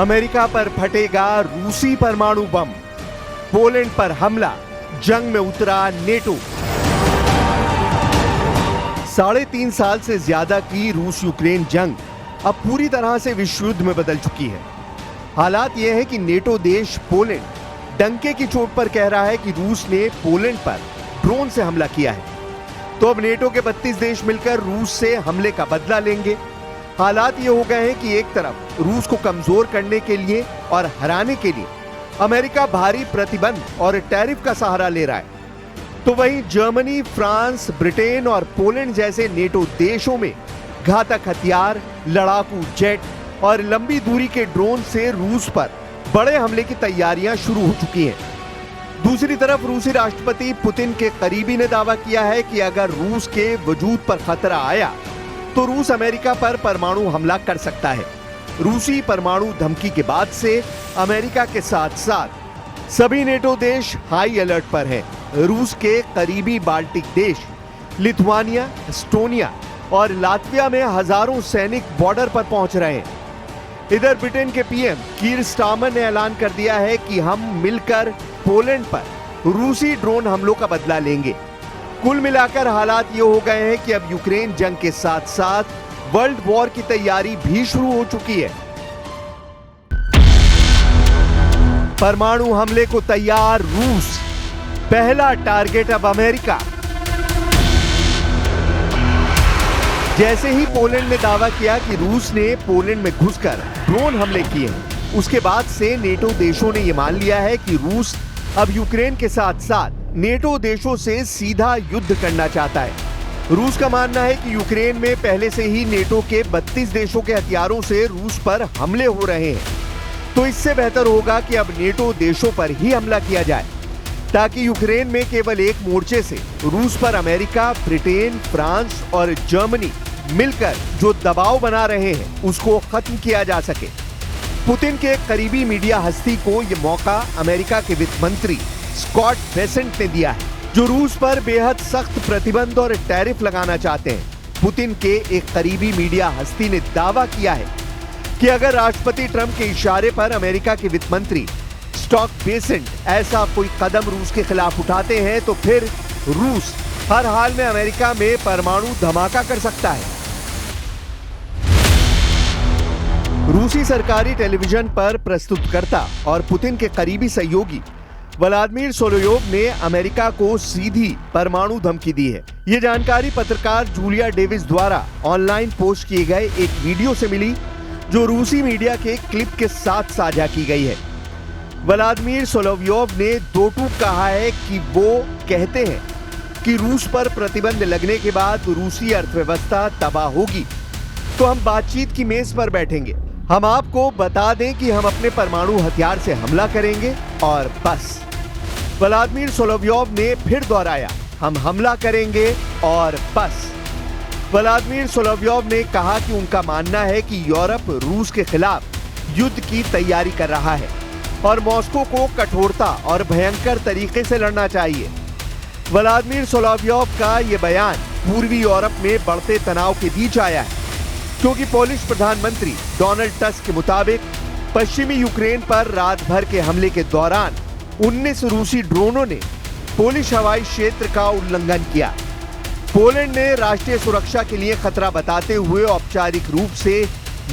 America पर फटेगा रूसी परमाणु बम, पोलैंड पर हमला, जंग में उतरा नेटो। 3.5 साल से ज्यादा की रूस यूक्रेन जंग अब पूरी तरह से विश्व युद्ध में बदल चुकी है। हालात यह है कि नेटो देश पोलैंड डंके की चोट पर कह रहा है कि रूस ने पोलैंड पर ड्रोन से हमला किया है, तो अब नेटो के 32 देश मिलकर रूस से हमले का बदला लेंगे। हालात ये हो गए हैं कि एक तरफ रूस को कमजोर करने के लिए और हराने के लिए अमेरिका भारी प्रतिबंध और टैरिफ का सहारा ले रहा है, तो वहीं जर्मनी, फ्रांस, ब्रिटेन और पोलैंड जैसे नेटो देशों में घातक हथियार, लड़ाकू जेट और लंबी दूरी के ड्रोन से रूस पर बड़े हमले की तैयारियां शुरू हो चुकी हैं। दूसरी तरफ रूसी राष्ट्रपति पुतिन के करीबी ने दावा किया है कि अगर रूस के वजूद पर खतरा आया तो रूस अमेरिका पर परमाणु हमला कर सकता है। रूसी परमाणु धमकी के बाद से अमेरिका के साथ साथ सभी नेटो देश हाई अलर्ट पर हैं। रूस के करीबी बाल्टिक देश लिथुआनिया, एस्टोनिया और लातविया में हजारों सैनिक बॉर्डर पर पहुंच रहे हैं। इधर ब्रिटेन के पीएम कीर स्टारमर ने ऐलान कर दिया है कि हम मिलकर पोलैंड पर रूसी ड्रोन हमलों का बदला लेंगे। कुल मिलाकर हालात ये हो गए हैं कि अब यूक्रेन जंग के साथ साथ वर्ल्ड वॉर की तैयारी भी शुरू हो चुकी है। परमाणु हमले को तैयार रूस, पहला टारगेट अब अमेरिका। जैसे ही पोलैंड ने दावा किया कि रूस ने पोलैंड में घुसकर ड्रोन हमले किए हैं, उसके बाद से नेटो देशों ने यह मान लिया है कि रूस अब यूक्रेन के साथ साथ नेटो देशों से सीधा युद्ध करना चाहता है। रूस का मानना है कि यूक्रेन में पहले से ही नेटो के 32 देशों के हथियारों से रूस पर हमले हो रहे हैं, तो इससे बेहतर होगा कि अब नेटो देशों पर ही हमला किया जाए, ताकि यूक्रेन में केवल एक मोर्चे से रूस पर अमेरिका, ब्रिटेन, फ्रांस और जर्मनी मिलकर जो दबाव बना रहे हैं उसको खत्म किया जा सके। पुतिन के करीबी मीडिया हस्ती को यह मौका अमेरिका के वित्त मंत्री स्कॉट बेसेंट ने दिया है, जो रूस पर बेहद सख्त प्रतिबंध और टैरिफ लगाना चाहते हैं। पुतिन के एक करीबी मीडिया हस्ती ने दावा किया है कि अगर राष्ट्रपति ट्रंप के इशारे पर अमेरिका के वित्त मंत्री स्कॉट बेसेंट ऐसा कोई कदम रूस के खिलाफ उठाते हैं तो फिर रूस हर हाल में अमेरिका में परमाणु धमाका कर सकता है। रूसी सरकारी टेलीविजन पर प्रस्तुतकर्ता और पुतिन के करीबी सहयोगी व्लादिमीर सोलोयोव ने अमेरिका को सीधी परमाणु धमकी दी है। ये जानकारी पत्रकार जूलिया डेविस द्वारा ऑनलाइन पोस्ट किए गए एक वीडियो से मिली, जो रूसी मीडिया के क्लिप के साथ साझा की गई है। व्लादिमीर सोलोयोव ने दो टूक कहा है कि वो कहते हैं कि रूस पर प्रतिबंध लगने के बाद रूसी अर्थव्यवस्था तबाह होगी, तो हम बातचीत की मेज पर बैठेंगे। हम आपको बता दें कि हम अपने परमाणु हथियार से हमला करेंगे और बस। व्लादिमीर सोलोयोव ने फिर दोहराया, हम हमला करेंगे और बस। व्लादिमीर सोलोयोव ने कहा कि उनका मानना है कि यूरोप रूस के खिलाफ युद्ध की तैयारी कर रहा है और मॉस्को को कठोरता और भयंकर तरीके से लड़ना चाहिए। व्लादिमीर सोलोयोव का यह बयान पूर्वी यूरोप में बढ़ते तनाव के बीच आया है, क्योंकि पोलिश प्रधानमंत्री डोनाल्ड टस्क के मुताबिक पश्चिमी यूक्रेन पर रात भर के हमले के दौरान 19 रूसी ड्रोनों ने पोलिश हवाई क्षेत्र का उल्लंघन किया। पोलैंड ने राष्ट्रीय सुरक्षा के लिए खतरा बताते हुए औपचारिक रूप से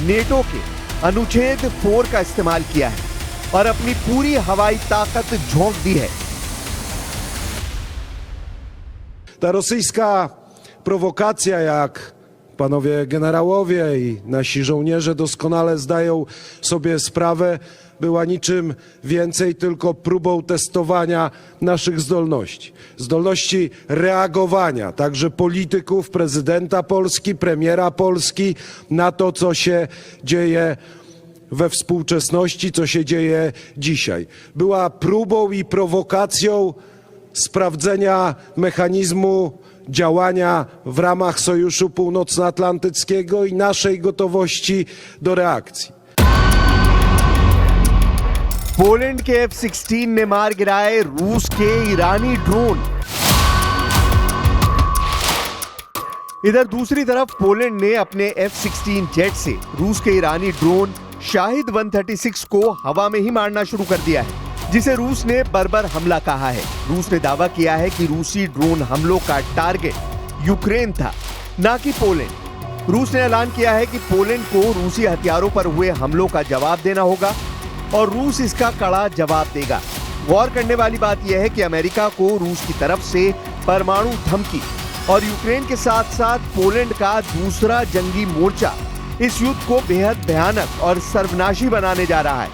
नेटो के अनुच्छेद 4 का इस्तेमाल किया है और अपनी पूरी हवाई ताकत झोंक दी है। Ta rosyjska prowokacja, jak panowie generałowie i nasi żołnierze doskonale zdają sobie sprawę, była niczym więcej tylko próbą testowania naszych zdolności. Zdolności reagowania także polityków, prezydenta Polski, premiera Polski na to, co się dzieje we współczesności, co się dzieje dzisiaj. Była próbą i prowokacją sprawdzenia mechanizmu działania w ramach Sojuszu Północnoatlantyckiego i naszej gotowości do reakcji. Poland के F-16 ने मार गिराए रूस के ईरानी drone. इधर दूसरी तरफ Poland ने अपने F-16 जेट से रूस के ईरानी ड्रोन शाहिद 136 को हवा में ही मारना शुरू कर दिया है, जिसे रूस ने बर्बर हमला कहा है। रूस ने दावा किया है कि रूसी ड्रोन हमलों का टारगेट यूक्रेन था, ना कि पोलैंड। रूस ने ऐलान किया है कि पोलैंड को रूसी हथियारों पर हुए हमलों का जवाब देना होगा और रूस इसका कड़ा जवाब देगा। गौर करने वाली बात यह है कि अमेरिका को रूस की तरफ से परमाणु धमकी और यूक्रेन के साथ साथ पोलैंड का दूसरा जंगी मोर्चा इस युद्ध को बेहद भयानक और सर्वनाशी बनाने जा रहा है,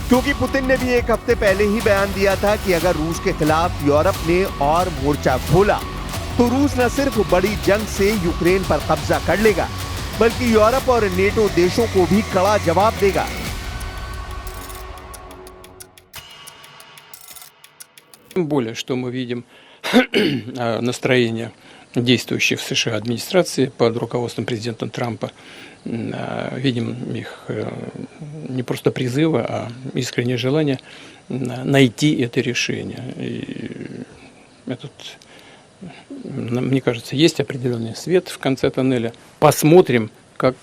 क्योंकि पुतिन ने भी एक हफ्ते पहले ही बयान दिया था कि अगर रूस के खिलाफ यूरोप ने और मोर्चा खोला तो रूस न सिर्फ बड़ी जंग से यूक्रेन पर कब्जा कर लेगा, बल्कि यूरोप और नेटो देशों को भी कड़ा जवाब देगा। Тем более, что мы видим настроение действующей в США администрации под руководством президента Трампа. Видим их не просто призывы, а искреннее желание найти это решение. И мне кажется, есть определенный свет в конце тоннеля. Посмотрим, как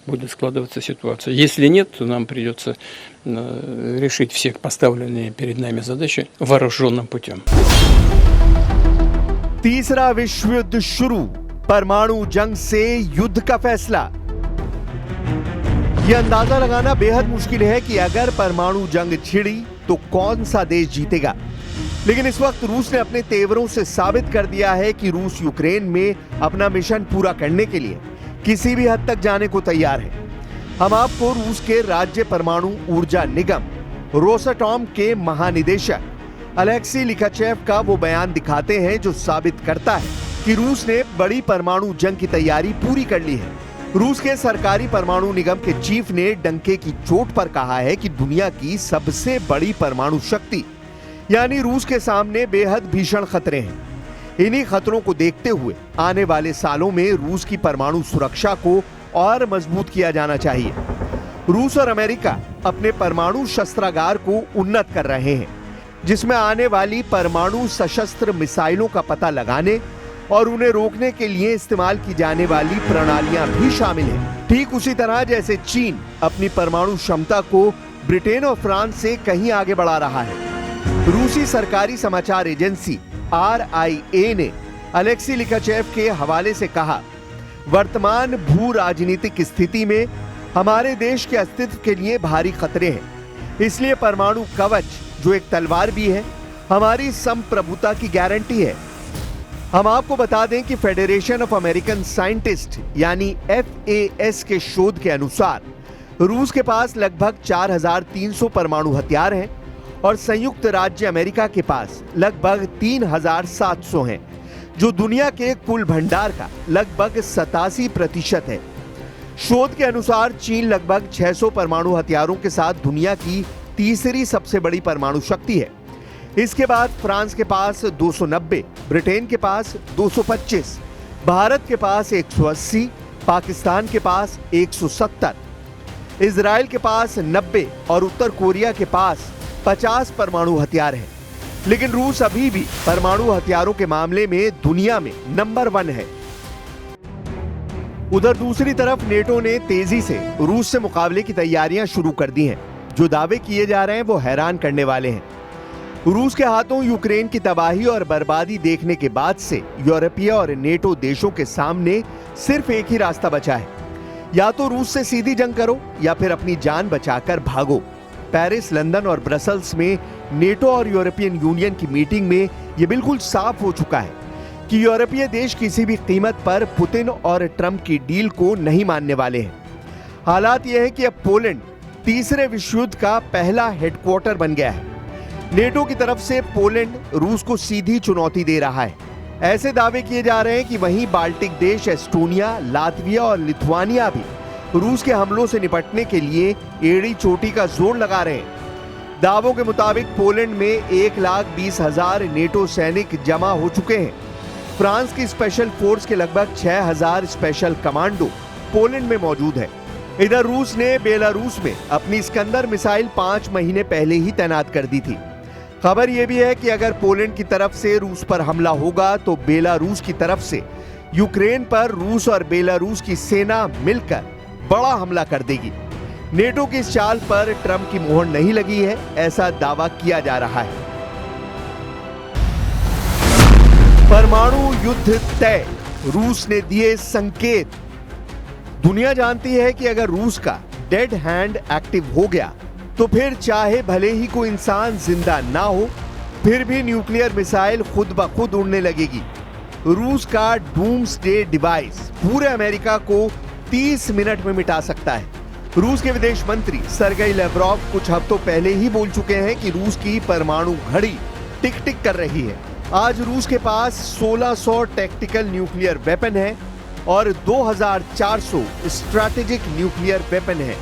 будет складываться ситуация. Если нет, то нам придется решить все поставленные перед нами задачи вооруженным путем. तीसरा विश्व युद्ध शुरू, परमाणु जंग से युद्ध का फैसला। यह अंदाजा लगाना बेहद मुश्किल है कि अगर परमाणु जंग छिड़ी तो कौन सा देश जीतेगा, लेकिन इस वक्त रूस ने अपने तेवरों से साबित कर दिया है कि रूस यूक्रेन में अपना मिशन पूरा करने के लिए किसी भी हद तक जाने को तैयार है। हम आपको रूस के राज्य परमाणु ऊर्जा निगम रोसाटॉम के महानिदेशक अलेक्सी लिखाचेव का वो बयान दिखाते हैं जो साबित करता है कि रूस ने बड़ी परमाणु जंग की तैयारी पूरी कर ली है। रूस के सरकारी परमाणु निगम के चीफ ने डंके की चोट पर कहा है कि दुनिया की सबसे बड़ी परमाणु शक्ति यानी रूस के सामने बेहद भीषण खतरे हैं। इन्हीं खतरों को देखते हुए आने वाले सालों में रूस की परमाणु सुरक्षा को और मजबूत किया जाना चाहिए। रूस और अमेरिका अपने परमाणु शस्त्रागार को उन्नत कर रहे हैं, जिसमें आने वाली परमाणु सशस्त्र मिसाइलों का पता लगाने और उन्हें रोकने के लिए इस्तेमाल की जाने वाली प्रणालियां भी शामिल हैं। ठीक उसी तरह जैसे चीन अपनी परमाणु क्षमता को ब्रिटेन और फ्रांस से कहीं आगे बढ़ा रहा है। रूसी सरकारी समाचार एजेंसी RIA ने अलेक्सी लिखाचेव के हवाले से कहा, वर्तमान भू राजनीतिक स्थिति में हमारे देश के अस्तित्व के लिए भारी खतरे हैं। इसलिए परमाणु कवच, जो एक तलवार भी है, हमारी संप्रभुता की गारंटी है। हम आपको बता दें कि फेडरेशन ऑफ अमेरिकन साइंटिस्ट यानी FAS के शोध के अनुसार रूस के पास लगभग 4300 परमाणु हथियार हैं और संयुक्त राज्य अमेरिका के पास लगभग 3700 हैं, जो दुनिया के कुल भंडार का लगभग 87% है। शोध के अनुसार चीन लगभग 600 परमाणु हथियारों के साथ दुनिया की तीसरी सबसे बड़ी परमाणु शक्ति है। इसके बाद फ्रांस के पास 290, ब्रिटेन के पास 225, भारत के पास 180, पाकिस्तान के पास 170, इजराइल के पास 90 और उत्तर कोरिया के पास 50 परमाणु हथियार हैं। लेकिन रूस अभी भी परमाणु हथियारों के मामले में दुनिया में नंबर 1 है। उधर दूसरी तरफ नेटो ने तेजी से रूस से मुकाबले की तैयारियां शुरू कर दी हैं। जो दावे किए जा रहे हैं वो हैरान करने वाले हैं। रूस के हाथों यूक्रेन की तबाही और बर्बादी देखने के बाद से यूरोपीय और नेटो देशों के सामने सिर्फ एक ही रास्ता बचा है, या तो रूस से सीधी जंग करो या फिर अपनी जान बचाकर भागो। पेरिस, लंदन और ब्रसल्स में नेटो और यूरोपियन यूनियन की मीटिंग में यह बिल्कुल साफ हो चुका है कि यूरोपीय देश किसी भी कीमत पर पुतिन और ट्रंप की डील को नहीं मानने वाले हैं। हालात यह है कि अब पोलैंड तीसरे विश्व युद्ध का पहला हेडक्वार्टर बन गया है। नेटो की तरफ से पोलैंड रूस को सीधी चुनौती दे रहा है। ऐसे दावे किए जा रहे हैं कि वहीं बाल्टिक देश एस्टोनिया, लातविया और लिथुआनिया भी रूस के हमलों से निपटने के लिए एड़ी चोटी का जोर लगा रहे हैं। दावों के मुताबिक पोलैंड में 1,20,000 नेटो सैनिक जमा हो चुके हैं। फ्रांस की स्पेशल फोर्स के लगभग 6,000 स्पेशल कमांडो पोलैंड में मौजूद है। इधर रूस ने बेलारूस में अपनी इस्कंदर मिसाइल 5 महीने पहले ही तैनात कर दी थी। खबर यह भी है कि अगर पोलैंड की तरफ से रूस पर हमला होगा तो बेलारूस की तरफ से यूक्रेन पर रूस और बेलारूस की सेना मिलकर बड़ा हमला कर देगी। नेटो की इस चाल पर ट्रंप की मोहर नहीं लगी है, ऐसा दावा किया जा रहा है। परमाणु युद्ध तय, रूस ने दिए संकेत। दुनिया जानती है कि अगर रूस का डेड हैंड एक्टिव हो गया तो फिर चाहे भले ही कोई इंसान जिंदा ना हो, फिर भी न्यूक्लियर मिसाइल खुद ब खुद उड़ने लगेगी। रूस का डूम्सडे डिवाइस पूरे अमेरिका को 30 मिनट में मिटा सकता है। रूस के विदेश मंत्री सरगेई लेवरोव कुछ हफ्तों पहले ही बोल चुके हैं कि रूस की परमाणु घड़ी टिक टिक कर रही है। आज रूस के पास 1600 टैक्टिकल न्यूक्लियर वेपन है और 2400 स्ट्रैटेजिक न्यूक्लियर वेपन है।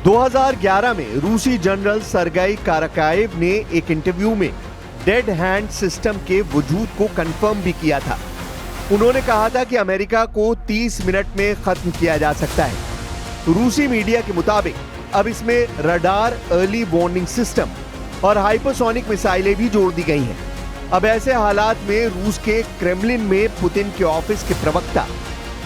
2011 में रूसी जनरल सरगेई कारकाएव ने एक इंटरव्यू में डेड हैंड सिस्टम के वजूद को कंफर्म भी किया था। उन्होंने कहा था कि अमेरिका को 30 मिनट में खत्म किया जा सकता है। रूसी मीडिया के मुताबिक अब इसमें रडार अर्ली वार्निंग सिस्टम और हाइपरसोनिक मिसाइलें भी जोड़ दी गई हैं। अब ऐसे हालात में रूस के क्रेमलिन में पुतिन के ऑफिस के प्रवक्ता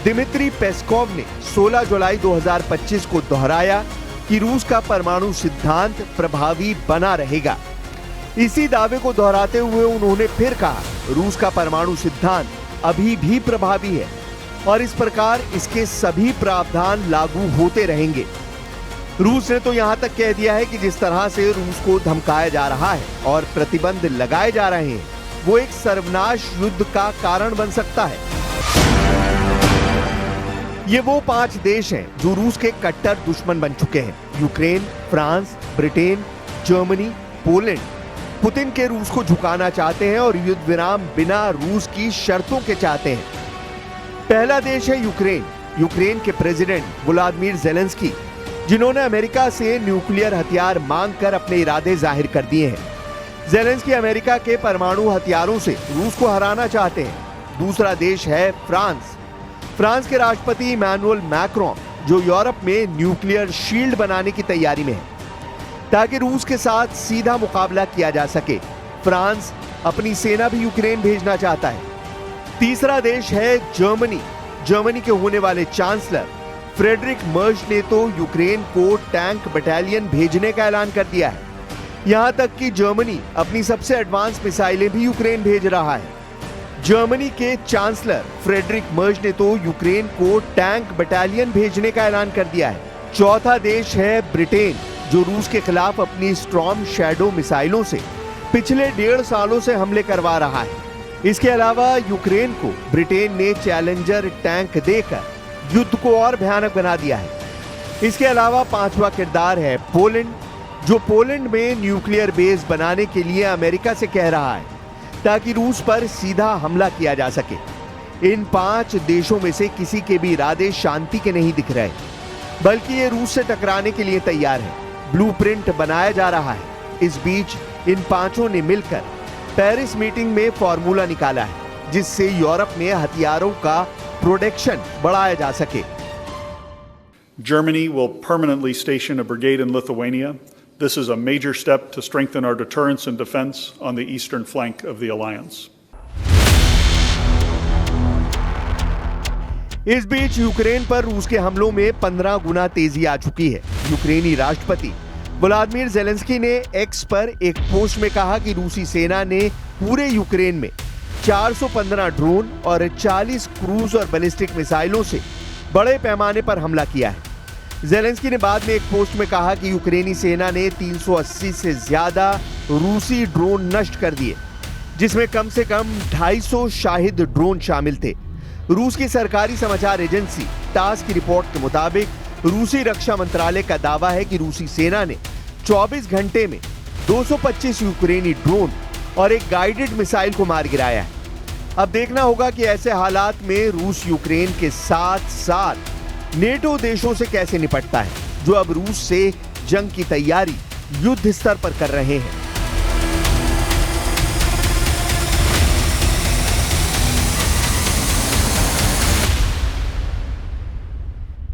दिमित्री पेस्कोव ने 16 जुलाई 2025 को दोहराया कि रूस का परमाणु सिद्धांत प्रभावी बना रहेगा। इसी दावे को दोहराते हुए उन्होंने फिर कहा, रूस का परमाणु सिद्धांत अभी भी प्रभावी है और इस प्रकार इसके सभी प्रावधान लागू होते रहेंगे। रूस ने तो यहां तक कह दिया है कि जिस तरह से रूस को धमकाया जा रहा है और प्रतिबंध लगाए जा रहे हैं, वो एक सर्वनाश युद्ध का कारण बन सकता है। ये वो 5 देश हैं जो रूस के कट्टर दुश्मन बन चुके हैं: Ukraine, France, Britain, Germany, Poland. Putin के रूस को झुकाना चाहते हैं और युद्ध विराम बिना रूस की शर्तों के चाहते हैं। पहला देश है यूक्रेन। यूक्रेन के प्रेसिडेंट व्लादिमीर ज़ेलेंस्की, जिन्होंने अमेरिका से न्यूक्लियर हथियार मांगकर अपने इरादे जाहिर कर दिए हैं। ज़ेलेंस्की अमेरिका के परमाणु हथियारों से रूस को हराना चाहते हैं। दूसरा देश है फ्रांस। फ्रांस के राष्ट्रपति इमैनुअल मैक्रोन, जो यूरोप में न्यूक्लियर शील्ड बनाने की तैयारी में है ताकि रूस के साथ सीधा मुकाबला किया जा सके। फ्रांस अपनी सेना भी यूक्रेन भेजना चाहता है। तीसरा देश है जर्मनी। जर्मनी के होने वाले चांसलर फ्रेडरिक मर्ज ने तो यूक्रेन को टैंक बटालियन भेजने का ऐलान कर दिया है। यहां तक कि जर्मनी अपनी सबसे एडवांस मिसाइलें भी यूक्रेन भेज रहा है। जर्मनी के चांसलर फ्रेडरिक मर्ज ने तो यूक्रेन को टैंक बटालियन भेजने का ऐलान कर दिया है। चौथा देश है ब्रिटेन, जो रूस के खिलाफ अपनी स्टॉर्म शैडो मिसाइलों से पिछले 1.5 सालों से हमले करवा रहा है। इसके अलावा यूक्रेन को ब्रिटेन ने चैलेंजर टैंक देकर युद्ध को और भयानक बना दिया है। इसके अलावा 5वां किरदार है पोलैंड, जो पोलैंड में न्यूक्लियर बेस बनाने के लिए अमेरिका से कह रहा है ताकि रूस पर सीधा हमला किया जा सके। इन 5 देशों में से किसी के भी इरादे शांति के नहीं दिख रहे, बल्कि ये रूस से टकराने के लिए तैयार है। ब्लूप्रिंट बनाया जा रहा है। इस बीच इन 5 ने मिलकर पेरिस मीटिंग में फॉर्मूला निकाला है, जिससे यूरोप में हथियारों का प्रोडक्शन बढ़ाया जा सके। Germany will permanently station a brigade in Lithuania. This is a major step to strengthen our deterrence and defense on the eastern flank of the alliance. इस बीच यूक्रेन पर रूस के हमलों में 15 गुना तेजी आ चुकी है। यूक्रेनी राष्ट्रपति व्लादिमीर ज़ेलेंस्की ने एक्स पर एक पोस्ट में कहा कि रूसी सेना ने पूरे यूक्रेन में 415 ड्रोन और 40 क्रूज और बैलिस्टिक मिसाइलों से बड़े पैमाने पर हमला किया है। ज़ेलेंस्की ने बाद में एक पोस्ट में कहा कि यूक्रेनी सेना ने 380 से ज्यादा रूसी ड्रोन नष्ट कर दिए, जिसमें कम से कम 250 शाहिद ड्रोन शामिल थे। रूस की सरकारी समाचार एजेंसी टास की रिपोर्ट के मुताबिक रूसी रक्षा मंत्रालय का दावा है कि रूसी सेना ने 24 घंटे में 225 यूक्रेनी ड्रोन और एक गाइडेड मिसाइल को मार गिराया है। अब देखना होगा कि ऐसे हालात में रूस यूक्रेन के साथ साथ नेटो देशों से कैसे निपटता है, जो अब रूस से जंग की तैयारी युद्ध स्तर पर कर रहे हैं।